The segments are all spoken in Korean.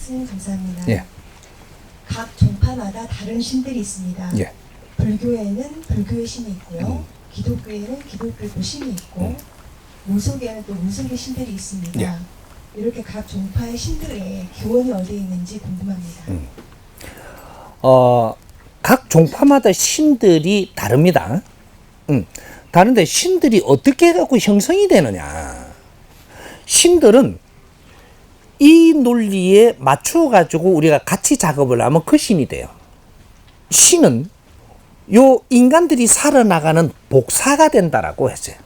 스님 감사합니다. 예. 각 종파마다 다른 신들이 있습니다. 예. 불교에는 불교의 신이 있고요. 기독교에는 기독교의 또 신이 있고 무속에는 또 무속의 신들이 있습니다. 예. 이렇게 각 종파의 신들의 교원이 어디에 있는지 궁금합니다. 각 종파마다 신들이 다릅니다. 다른데 신들이 어떻게 갖고 형성이 되느냐. 신들은 이 논리에 맞춰 가지고 우리가 같이 작업을 하면 그 신이 돼요. 신은 요 인간들이 살아나가는 복사가 된다라고 했어요.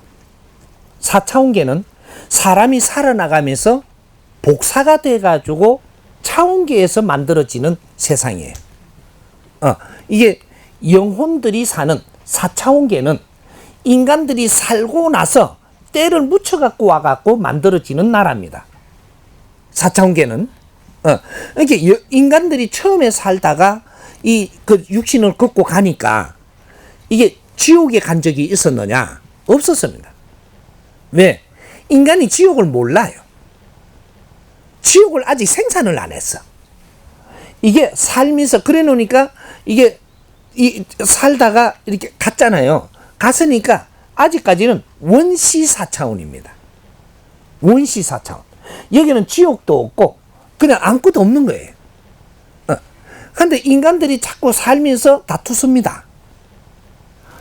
4차원계는 사람이 살아나가면서 복사가 돼 가지고 차원계에서 만들어지는 세상이에요. 이게 영혼들이 사는 4차원계는 인간들이 살고 나서 때를 묻혀 갖고 와 갖고 만들어지는 나라입니다. 4차원계는 이렇게 인간들이 처음에 살다가 그 육신을 걷고 가니까 이게 지옥에 간 적이 있었느냐? 없었습니다. 왜? 인간이 지옥을 몰라요. 지옥을 아직 생산을 안 했어. 이게 살면서 그래 놓으니까 이게 살다가 이렇게 갔잖아요. 갔으니까 아직까지는 원시 4차원입니다. 원시 4차원. 여기는 지옥도 없고 그냥 아무것도 없는 거예요. 그런데 인간들이 자꾸 살면서 다투습니다.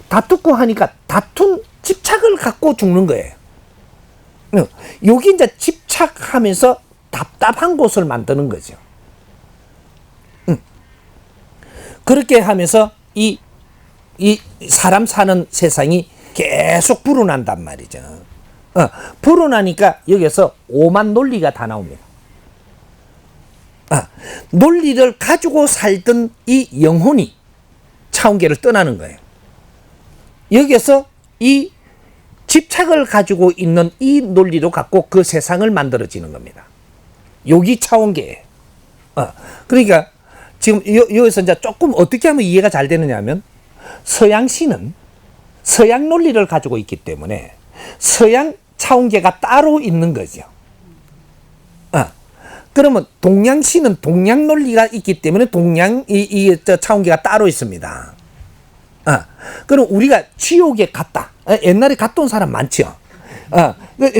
다투고 하니까 다툰 집착을 갖고 죽는 거예요. 여기 이제 집착하면서 답답한 곳을 만드는 거죠. 그렇게 하면서 이 사람 사는 세상이 계속 불어난단 말이죠. 불어나니까 여기서 오만 논리가 다 나옵니다. 논리를 가지고 살던 이 영혼이 차원계를 떠나는 거예요. 여기서 이 집착을 가지고 있는 이 논리로 갖고 그 세상을 만들어지는 겁니다. 여기 차원계예요. 그러니까 지금 여기서 이제 조금 어떻게 하면 이해가 잘 되느냐 하면 서양신은 서양 논리를 가지고 있기 때문에 서양 차원계가 따로 있는 거죠. 그러면 동양신은 동양 논리가 있기 때문에 동양 차원계가 따로 있습니다. 그럼 우리가 지옥에 갔다. 옛날에 갔다 온 사람 많죠.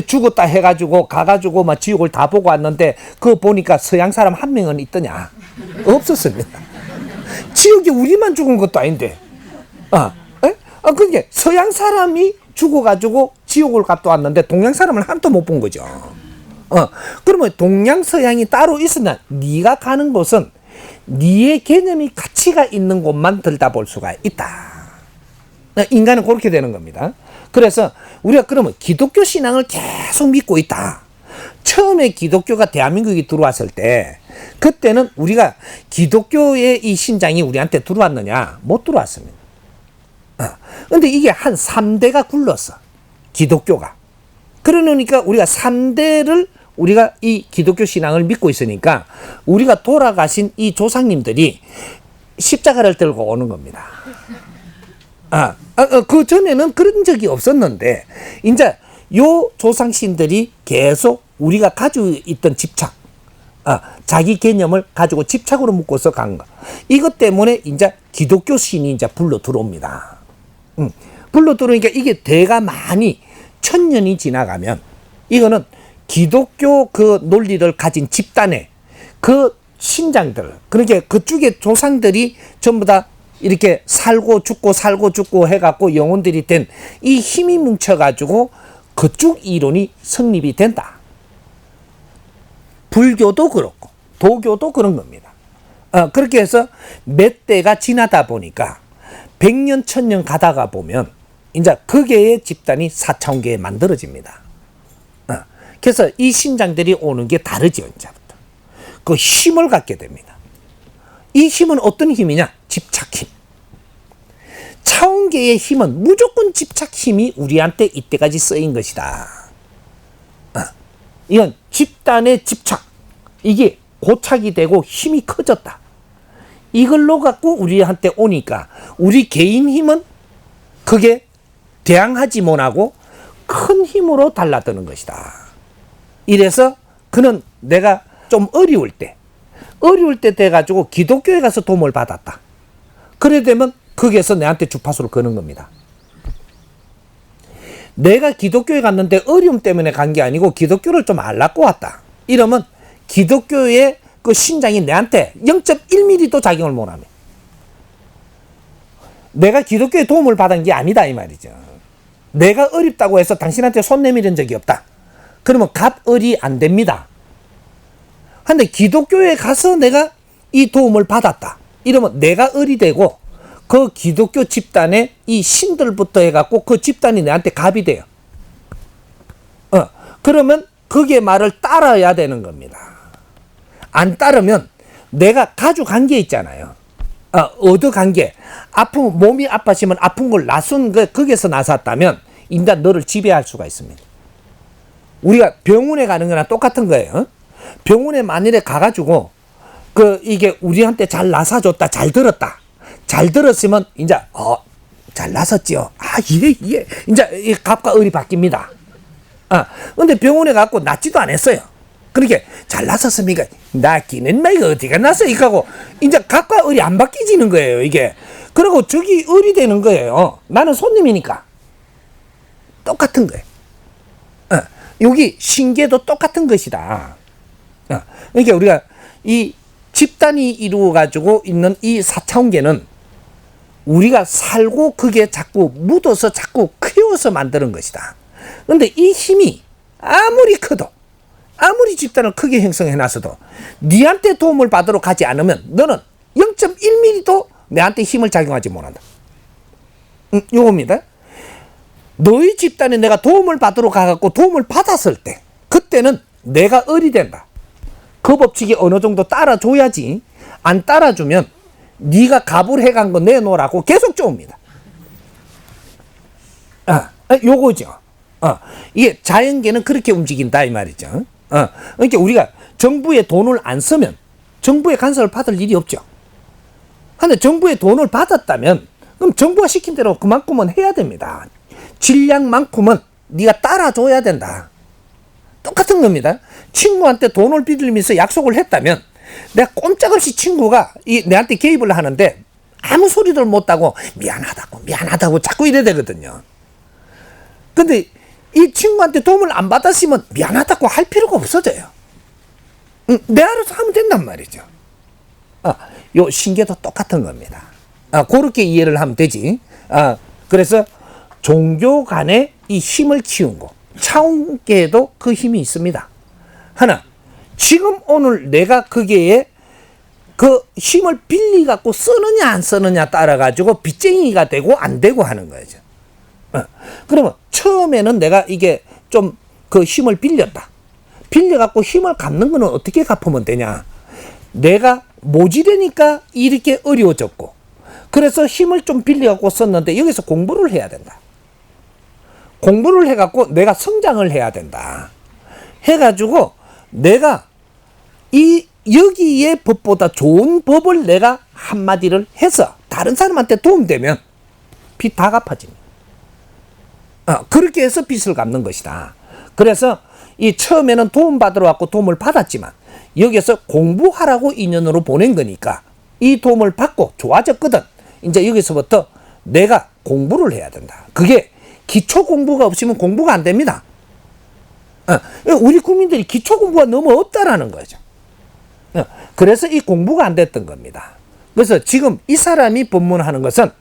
죽었다 해가지고 가가지고 막 지옥을 다 보고 왔는데 그거 보니까 서양 사람 한 명은 있더냐? 없었습니다. 지옥에 우리만 죽은 것도 아닌데. 그게 서양 사람이 죽어가지고 지옥을 갔다 왔는데 동양 사람을 하나도 못 본 거죠. 그러면 동양 서양이 따로 있으나 네가 가는 곳은 네의 개념이 가치가 있는 곳만 들다볼 수가 있다. 인간은 그렇게 되는 겁니다. 그래서 우리가 그러면 기독교 신앙을 계속 믿고 있다. 처음에 기독교가 대한민국에 들어왔을 때 그때는 우리가 기독교의 이 신장이 우리한테 들어왔느냐? 못 들어왔습니다. 근데 이게 한 3대가 굴렀어. 기독교가. 그러니까 우리가 3대를 우리가 이 기독교 신앙을 믿고 있으니까 우리가 돌아가신 이 조상님들이 십자가를 들고 오는 겁니다. 그 전에는 그런 적이 없었는데 이제 요 조상신들이 계속 우리가 가지고 있던 집착, 자기 개념을 가지고 집착으로 묶어서 간 거. 이것 때문에 이제 기독교 신이 이제 불러 들어옵니다. 불러 들어오니까 이게 대가 많이 1000년이 지나가면 이거는 기독교 그 논리를 가진 집단의 그 신장들, 그러니까 그쪽의 조상들이 전부 다 이렇게 살고 죽고 해갖고 영혼들이 된 이 힘이 뭉쳐가지고 그쪽 이론이 성립이 된다. 불교도 그렇고 도교도 그런 겁니다. 그렇게 해서 몇 대가 지나다 보니까 100년, 1000년 가다가 보면 이제 그 개의 집단이 4차원계에 만들어집니다. 그래서 이 신장들이 오는 게 다르죠, 이제부터. 그 힘을 갖게 됩니다. 이 힘은 어떤 힘이냐? 집착 힘. 차원계의 힘은 무조건 집착 힘이 우리한테 이때까지 쓰인 것이다. 이건 집단의 집착. 이게 고착이 되고 힘이 커졌다. 이걸로 갖고 우리한테 오니까 우리 개인 힘은 그게 대항하지 못하고 큰 힘으로 달라드는 것이다. 이래서 그는 내가 좀 어려울 때 어려울 때 돼가지고 기독교에 가서 도움을 받았다. 그래 되면 거기에서 내한테 주파수를 거는 겁니다. 내가 기독교에 갔는데 어려움 때문에 간 게 아니고 기독교를 좀 알라고 왔다. 이러면 기독교의 그 신장이 내한테 0.1mm도 작용을 못하네. 내가 기독교에 도움을 받은 게 아니다 이 말이죠. 내가 어렵다고 해서 당신한테 손 내밀은 적이 없다. 그러면 갑을이 안 됩니다. 근데 기독교에 가서 내가 이 도움을 받았다. 이러면 내가 을이 되고 그 기독교 집단의 이 신들부터 해갖고 그 집단이 내한테 갑이 돼요. 그러면 그게 말을 따라야 되는 겁니다. 안 따르면 내가 가족 관계 있잖아요. 얻어 관계. 아프면 몸이 아파지면 아픈 걸 나순 거기서 나섰다면 인간 너를 지배할 수가 있습니다. 우리가 병원에 가는 거나 똑같은 거예요. 병원에 만일에 가가지고 이게 우리한테 잘 나사줬다, 잘 들었다. 잘 들었으면 이제 잘 나섰지요. 예. 이제 이 갑과 을이 바뀝니다. 근데 병원에 가고 낫지도 않았어요. 그렇게 잘 나섰습니까? 낫기는 막 어디가 났어 이거고 이제 갑과 을이 안 바뀌지는 거예요. 이게 그리고 저기 을이 되는 거예요. 나는 손님이니까 똑같은 거예요. 여기 신계도 똑같은 것이다. 그러니까 우리가 이 집단이 이루어 가지고 있는 이 4차원계는 우리가 살고 그게 자꾸 묻어서 자꾸 키워서 만드는 것이다. 그런데 이 힘이 아무리 커도 아무리 집단을 크게 형성해 놨어도 니한테 도움을 받으러 가지 않으면 너는 0.1mm도 내한테 힘을 작용하지 못한다. 요겁니다. 너희 집단에 내가 도움을 받으러 가갖고 도움을 받았을 때 그때는 내가 을이 된다. 그 법칙이 어느 정도 따라줘야지. 안 따라주면 네가 갑을 해간 거 내놓으라고 계속 쪼옵니다. 요거죠. 이게 자연계는 그렇게 움직인다 이 말이죠. 그러니까 우리가 정부에 돈을 안 쓰면 정부의 간섭을 받을 일이 없죠. 근데 정부에 돈을 받았다면 그럼 정부가 시킨 대로 그만큼은 해야 됩니다. 질량만큼은 네가 따라줘야 된다. 똑같은 겁니다. 친구한테 돈을 빌리면서 약속을 했다면 내가 꼼짝없이 친구가 내한테 개입을 하는데 아무 소리도 못하고 미안하다고 자꾸 이래 되거든요. 근데 이 친구한테 도움을 안 받았으면 미안하다고 할 필요가 없어져요. 내 알아서 하면 된단 말이죠. 요 신계도 똑같은 겁니다. 그렇게 이해를 하면 되지. 그래서 종교 간의 이 힘을 키운 거 차원계에도 그 힘이 있습니다. 하나, 지금 오늘 내가 거기에 그 힘을 빌리 갖고 쓰느냐 안 쓰느냐 따라 가지고 빚쟁이가 되고 안 되고 하는 거죠. 그러면 처음에는 내가 이게 좀 그 힘을 빌렸다. 빌려 갖고 힘을 갚는 거는 어떻게 갚으면 되냐? 내가 모지르니까 이렇게 어려워졌고, 그래서 힘을 좀 빌려 갖고 썼는데 여기서 공부를 해야 된다. 공부를 해 갖고 내가 성장을 해야 된다. 해가지고 내가 여기에 법보다 좋은 법을 내가 한마디를 해서 다른 사람한테 도움되면 빚 다 갚아집니다. 그렇게 해서 빚을 갚는 것이다. 그래서 이 처음에는 도움받으러 왔고 도움을 받았지만 여기서 공부하라고 인연으로 보낸 거니까 이 도움을 받고 좋아졌거든. 이제 여기서부터 내가 공부를 해야 된다. 그게 기초 공부가 없으면 공부가 안 됩니다. 우리 국민들이 기초 공부가 너무 없다라는 거죠. 그래서 이 공부가 안 됐던 겁니다. 그래서 지금 이 사람이 법문하는 것은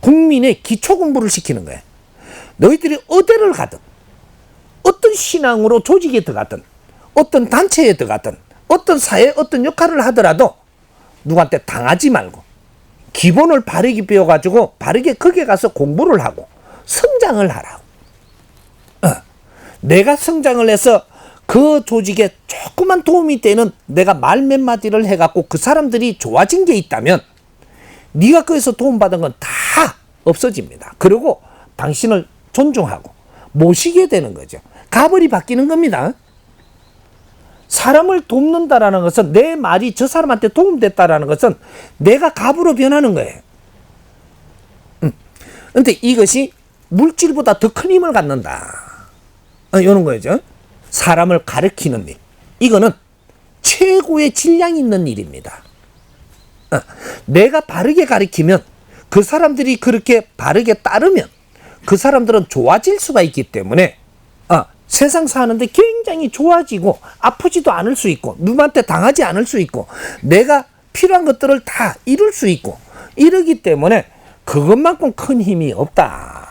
국민의 기초 공부를 시키는 거예요. 너희들이 어디를 가든 어떤 신앙으로 조직에 들어가든 어떤 단체에 들어가든 어떤 사회 어떤 역할을 하더라도 누구한테 당하지 말고 기본을 바르게 배워가지고 바르게 거기에 가서 공부를 하고 성장을 하라고. 내가 성장을 해서 그 조직에 조그만 도움이 되는 내가 말 몇 마디를 해갖고 그 사람들이 좋아진 게 있다면 네가 거기서 도움받은 건 다 없어집니다. 그리고 당신을 존중하고 모시게 되는 거죠. 가벌이 바뀌는 겁니다. 사람을 돕는다라는 것은 내 말이 저 사람한테 도움됐다라는 것은 내가 갑으로 변하는 거예요. 근데 이것이 물질보다 더 큰 힘을 갖는다. 이런 거죠. 사람을 가르치는 일. 이거는 최고의 질량 있는 일입니다. 내가 바르게 가르치면 그 사람들이 그렇게 바르게 따르면 그 사람들은 좋아질 수가 있기 때문에 세상 사는데 굉장히 좋아지고 아프지도 않을 수 있고 누구한테 당하지 않을 수 있고 내가 필요한 것들을 다 이룰 수 있고 이러기 때문에 그것만큼 큰 힘이 없다.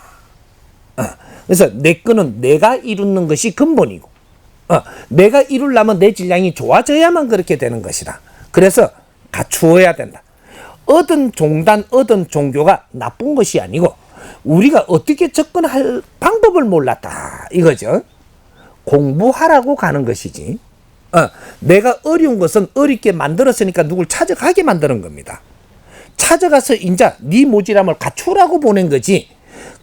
그래서 내 거는 내가 이루는 것이 근본이고 내가 이루려면 내 질량이 좋아져야만 그렇게 되는 것이다. 그래서 갖추어야 된다. 얻은 종단, 얻은 종교가 나쁜 것이 아니고 우리가 어떻게 접근할 방법을 몰랐다 이거죠. 공부하라고 가는 것이지. 내가 어려운 것은 어렵게 만들었으니까 누굴 찾아가게 만드는 겁니다. 찾아가서 인자 네 모질함을 갖추라고 보낸 거지.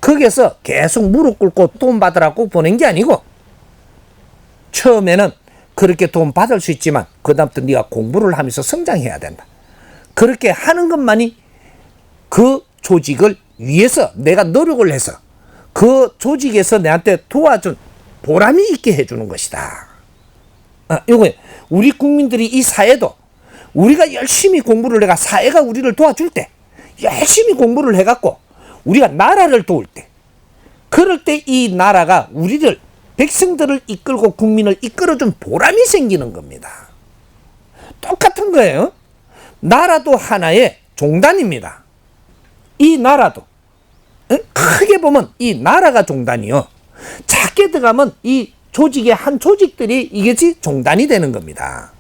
거기에서 계속 무릎 꿇고 돈 받으라고 보낸 게 아니고 처음에는 그렇게 돈 받을 수 있지만 그 다음부터 네가 공부를 하면서 성장해야 된다. 그렇게 하는 것만이 그 조직을 위해서 내가 노력을 해서 그 조직에서 내한테 도와준 보람이 있게 해주는 것이다. 요거 우리 국민들이 이 사회도 우리가 열심히 공부를 내가 사회가 우리를 도와줄 때 열심히 공부를 해갖고 우리가 나라를 도울 때 그럴 때 이 나라가 우리를 백성들을 이끌고 국민을 이끌어준 보람이 생기는 겁니다. 똑같은 거예요. 나라도 하나의 종단입니다. 이 나라도 크게 보면 이 나라가 종단이요. 작게 들어가면 이 조직의 한 조직들이 이것이 종단이 되는 겁니다.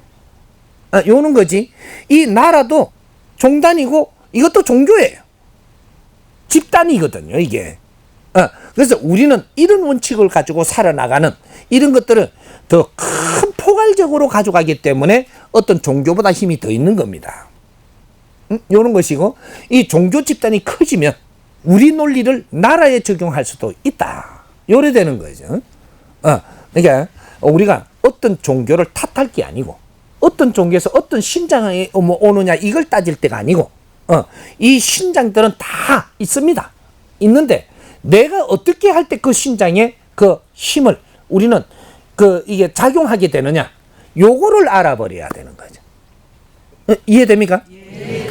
요는 거지. 이 나라도 종단이고 이것도 종교예요. 집단이거든요, 이게. 그래서 우리는 이런 원칙을 가지고 살아나가는 이런 것들을 더 큰 포괄적으로 가져가기 때문에 어떤 종교보다 힘이 더 있는 겁니다. 요런 것이고 이 종교 집단이 커지면 우리 논리를 나라에 적용할 수도 있다. 요래 되는 거죠. 그러니까 우리가 어떤 종교를 탓할 게 아니고 어떤 종교에서 어떤 신장이 오느냐 이걸 따질 때가 아니고 이 신장들은 다 있습니다. 있는데 내가 어떻게 할 때 그 신장의 그 힘을 우리는 이게 작용하게 되느냐 요거를 알아버려야 되는 거죠. 이해됩니까? 예.